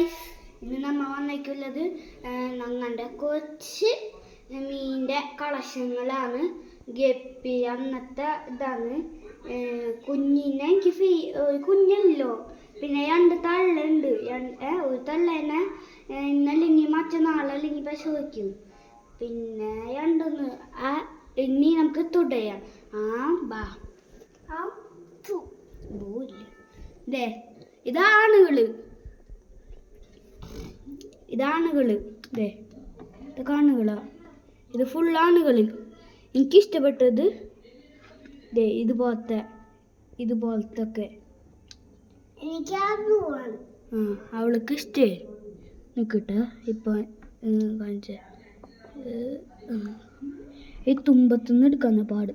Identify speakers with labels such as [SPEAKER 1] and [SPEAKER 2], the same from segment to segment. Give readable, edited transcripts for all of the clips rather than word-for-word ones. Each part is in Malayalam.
[SPEAKER 1] ഗൈസ്, ഇന്ന് നമ്മൾ വന്നേക്കുള്ളത് ഞങ്ങളുടെ കൊച്ച് മീനിൻ്റെ കളക്ഷങ്ങളാണ്. ഗപ്പി അന്നത്തെ ഇതാണ്. കുഞ്ഞിനെ എനിക്ക് കുഞ്ഞല്ലോ, പിന്നെ രണ്ട് തള്ളുണ്ട്. ഒരു തള്ളേനെ ഇന്നല്ലെങ്കിൽ മറ്റന്നാളല്ലെങ്കിൽ പശു വയ്ക്കും. പിന്നെ രണ്ടൊന്ന് ഇനി നമുക്ക് തുടയാം. ഇതാണുകള് ഇത് കാണുകളാ. ഇത് ഫുള്ളാണുകള്. എനിക്കിഷ്ടപ്പെട്ടത് ഇതുപോലത്തെ ഒക്കെ. അവൾക്ക് ഇഷ്ടേ നിൽക്കട്ടെ. ഇപ്പൊ കാണിച്ച ഈ തുമ്പത്തുനിന്ന് എടുക്കാന്ന പാട്.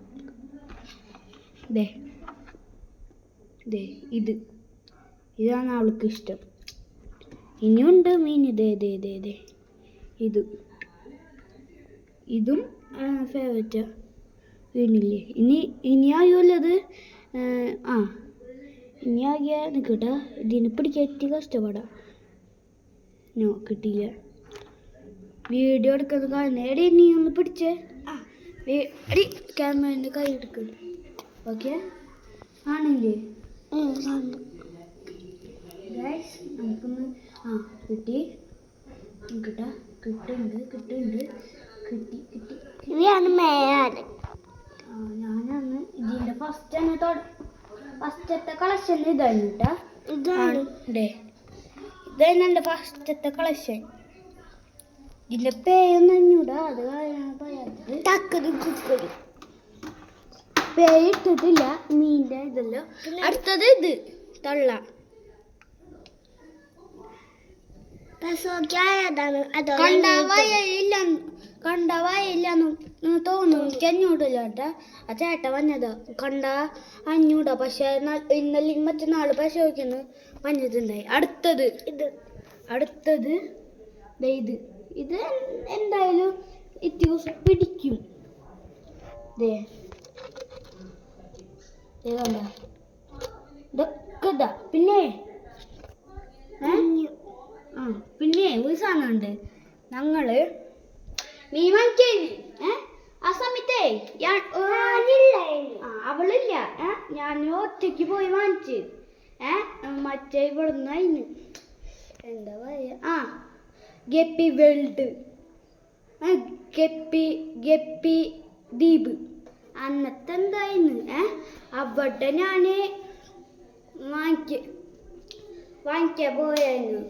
[SPEAKER 1] ഇതാണ് അവൾക്ക് ഇഷ്ടം. ഇനിയുണ്ട് മീൻ. ഇതും ഫേവറേറ്റാ. വീണില്ലേ? ഇനിയായുള്ളത് ഇനിയാകിയ നിൽക്കട്ടെ. ഇതിനെ പിടിക്കാൻ കഷ്ടപ്പെടാം. കിട്ടിയില്ല. വീഡിയോ എടുക്കുന്നത് കാണുന്നേടി. നീ ഒന്ന് പിടിച്ചേ. ക്യാമറേൻ്റെ കൈ എടുക്കുന്നു. ഓക്കെ ആണില്ലേ? നമുക്കൊന്ന് കിട്ടി. കിട്ടുന്നുണ്ട്. ഞാനന്ന് ഇതിൻ്റെ ഫസ്റ്റത്തെ കളക്ഷൻ ഇതാണ് കേട്ടാ. ഇതാണ് എൻ്റെ ഫസ്റ്റത്തെ കളക്ഷൻ. ഇതിൻ്റെ പേയൊന്നും അഞ്ഞൂടാ. അത് പറയാത്തത്. പേയിട്ടിട്ടില്ല മീൻ്റെ ഇതല്ലോ. അടുത്തത് ഇത് തള്ള. കണ്ടവായില്ലെന്ന് തോന്നുന്നു. എനിക്ക് അഞ്ഞൂടില്ല കേട്ടാ. ആ ചേട്ട വന്നതാ. കണ്ട അഞ്ഞൂടാ. പക്ഷെ ഇന്നലെ മറ്റന്നാള് പരിശോധിക്കുന്നു വന്നിട്ടുണ്ടായി. അടുത്തത് ഇത് എന്തായാലും ഇത്തിരി ദിവസം പിടിക്കും. ഇതൊക്കെ പിന്നെ ഒരു സാധനമുണ്ട്. ഞങ്ങള് മീൻ വാങ്ങിക്കഴിഞ്ഞ് ആ സമയത്തേ അവളില്ല. ഞാൻ ഒറ്റയ്ക്ക് പോയി വാങ്ങിച്ച് മറ്റേ ഇവിടുന്ന് അതിന് എന്താ പറയാ ഗപ്പി വേൾഡ്, ഗപ്പി ദ്വീപ് അന്നത്തെ എന്തായിരുന്നു. അവിടെ ഞാന് വാങ്ങിക്കാൻ പോയായിരുന്നു.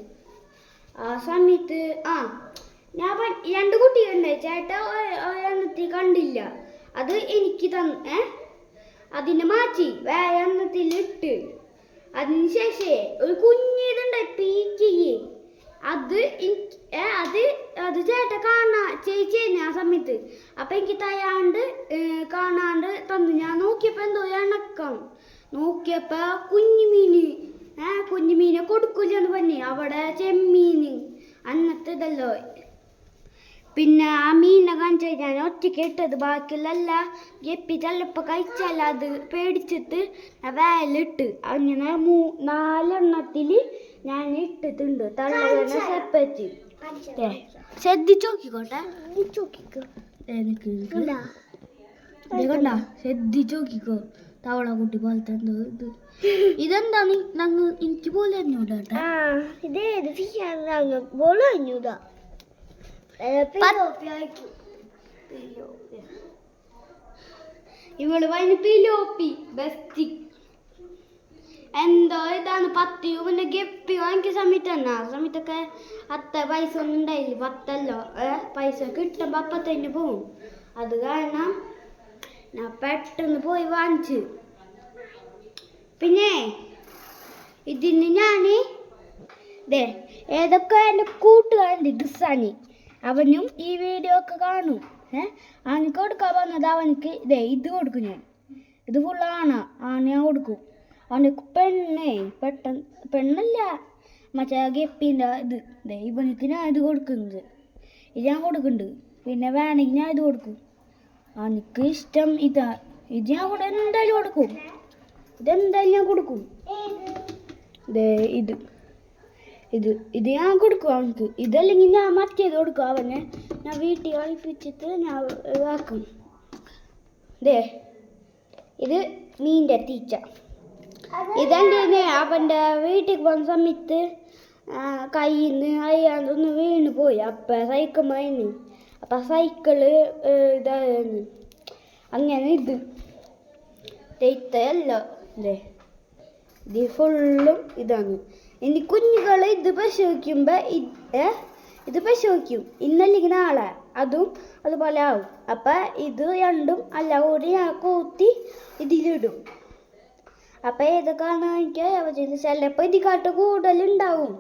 [SPEAKER 1] ആ സമയത്ത് ഞാൻ രണ്ട് കുട്ടികളുണ്ടായി. ചേട്ടാ എണ്ണത്തിൽ കണ്ടില്ല. അത് എനിക്ക് അതിനെ മാറ്റി വേറെ എണ്ണത്തിലിട്ട്. അതിന് ശേഷം ഒരു കുഞ്ഞിതുണ്ടായി പീക്കിയെ. അത് ചേട്ട ചേച്ചി ആ സമയത്ത്. അപ്പൊ എനിക്ക് കാണാണ്ട് തന്നു. ഞാൻ നോക്കിയപ്പോ എന്തോ ഇണക്കം. നോക്കിയപ്പോ കുഞ്ഞുമീനെ കൊടുക്കില്ലെന്ന് പറഞ്ഞ്. അവിടെ ചെമ്മീന് അന്നത്തെ ഇതല്ലോ. പിന്നെ ആ മീനെ കാണിച്ചാൽ ഞാൻ ഒറ്റയ്ക്ക് ഇട്ടത്. ബാക്കിയുള്ള ഗപ്പി ചിലപ്പോൾ കഴിച്ചാൽ അത് പേടിച്ചിട്ട് വേലിട്ട് അങ്ങനെ 4 ഞാൻ ഇട്ടിട്ടുണ്ട്. തള്ളവനെ സെപ്പറ്റി ശ്രദ്ധിച്ച് നോക്കിക്കോട്ടെ. കണ്ട ശ്രദ്ധിച്ച് നോക്കിക്കോ. തവള കുട്ടി പോലത്തെ എന്തോ ഇത്. ഇതെന്താണ് എനിക്ക് പോലെ അഞ്ഞൂടാ. ഇവള് വൈന് പിലോപ്പി ബെസ്റ്റ് എന്തോ ഇതാണ്. 10 രൂപന്റെ ഗപ്പി വാങ്ങിയ സമയത്ത് തന്നെ. ആ സമയത്തൊക്കെ അത്ര പൈസ ഒന്നും ഉണ്ടായില്ല. 10 പൈസ കിട്ടുമ്പോ അപ്പം തന്നെ പോവും. അത് കാരണം ഞാൻ പെട്ടെന്ന് പോയി വാങ്ങിച്ചു. പിന്നെ ഇതിന് ഞാന് ഏതൊക്കെ എൻ്റെ കൂട്ടുകാരുണ്ട്. ഗിസാനി അവനും ഈ വീഡിയോ ഒക്കെ കാണും. അവനക്ക് കൊടുക്കാൻ വന്നത് അവനക്ക് ഇത് കൊടുക്കും ഞാൻ. ഇത് ഫുള്ളാണ് ഞാൻ കൊടുക്കും. അവനക്ക് പെണ്ണല്ല മറ്റേ ഗപ്പിൻ്റെ ഇത്. ഇവനക്ക് ഞാൻ ഇത് കൊടുക്കുന്നത്. ഇത് ഞാൻ കൊടുക്കുന്നുണ്ട്. പിന്നെ വേണമെങ്കിൽ ഞാൻ ഇത് കൊടുക്കും. അവനക്ക് ഇഷ്ടം ഇതാ. ഇത് ഞാൻ എന്തായാലും കൊടുക്കും. ഇതെന്തായാലും ഞാൻ കൊടുക്കും. ഇത് ഇത് ഞാൻ കൊടുക്കും അവനക്ക്. ഇതല്ലെങ്കിൽ ഞാൻ മറ്റേത് കൊടുക്കും അവന്. ഞാൻ വീട്ടിൽ കളിപ്പിച്ചിട്ട് ഞാൻ ഇതാക്കും. ഇത് മീൻ്റെ തീറ്റ. ഇതെന്തേനെ അവൻ്റെ വീട്ടിൽ പോകുന്ന സമയത്ത് കയ്യിൽ നിന്ന് അയ്യാതൊന്ന് വീണ് പോയി. അപ്പം സൈക്കിൾ മൈന്. അപ്പം സൈക്കിള് ഇതായിരുന്നു. അങ്ങനെ ഇത് തെറ്റല്ല. ഇത് ഫുള്ളും ഇതാണ്. ഇനി കുഞ്ഞുങ്ങൾ ഇത് പരിശോധിക്കുമ്പോൾ ഇത് പരിശോധിക്കും. ഇന്നല്ലെങ്കിൽ നാളെ അതും അതുപോലെ ആവും. അപ്പം ഇത് രണ്ടും എല്ലാം കൂടി ഞാൻ കൂട്ടി ഇതിലിടും. അപ്പം ഏതൊക്കെയാണ് എനിക്ക് അറിയാൻ പറ്റില്ല. ചിലപ്പോൾ ഇതിക്കാട്ട് കൂടുതലുണ്ടാവും,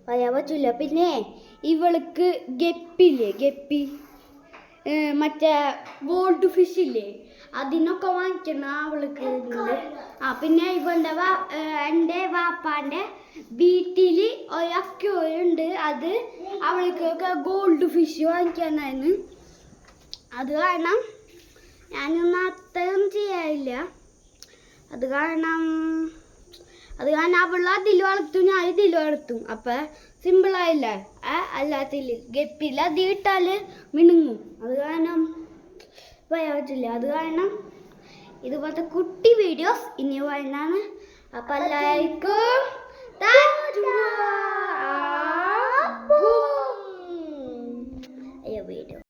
[SPEAKER 1] പറയാൻ പറ്റില്ല. പിന്നെ ഇവൾക്ക് ഗപ്പില്ലേ, ഗപ്പി മറ്റേ ഗോൾഡ് ഫിഷ് ഇല്ലേ, അതിനൊക്കെ വാങ്ങിക്കണം അവൾക്ക്. പിന്നെ എൻ്റെ വാപ്പാൻ്റെ വീട്ടിൽ ഒരക്കുണ്ട്. അത് അവൾക്കൊക്കെ ഗോൾഡ് ഫിഷ് വാങ്ങിക്കാനായിരുന്നു. അത് കാരണം ഞാനൊന്നും അത്രയും ചെയ്യാറില്ല. അത് കാരണം അവൾ അതിൽ വളർത്തും, ഞാൻ ഇതിൽ വളർത്തും. അപ്പം സിമ്പിളായില്ല. അല്ലാത്തില്ല ഗപ്പിയിൽ അത് ഇട്ടാൽ മിണുങ്ങും. അത് കാരണം പറയാൻ പറ്റില്ല. അത് കാരണം ഇതുപോലത്തെ കുട്ടി വീഡിയോസ് ഇനി വരുന്നതാണ്. അപ്പം എല്ലാവർക്കും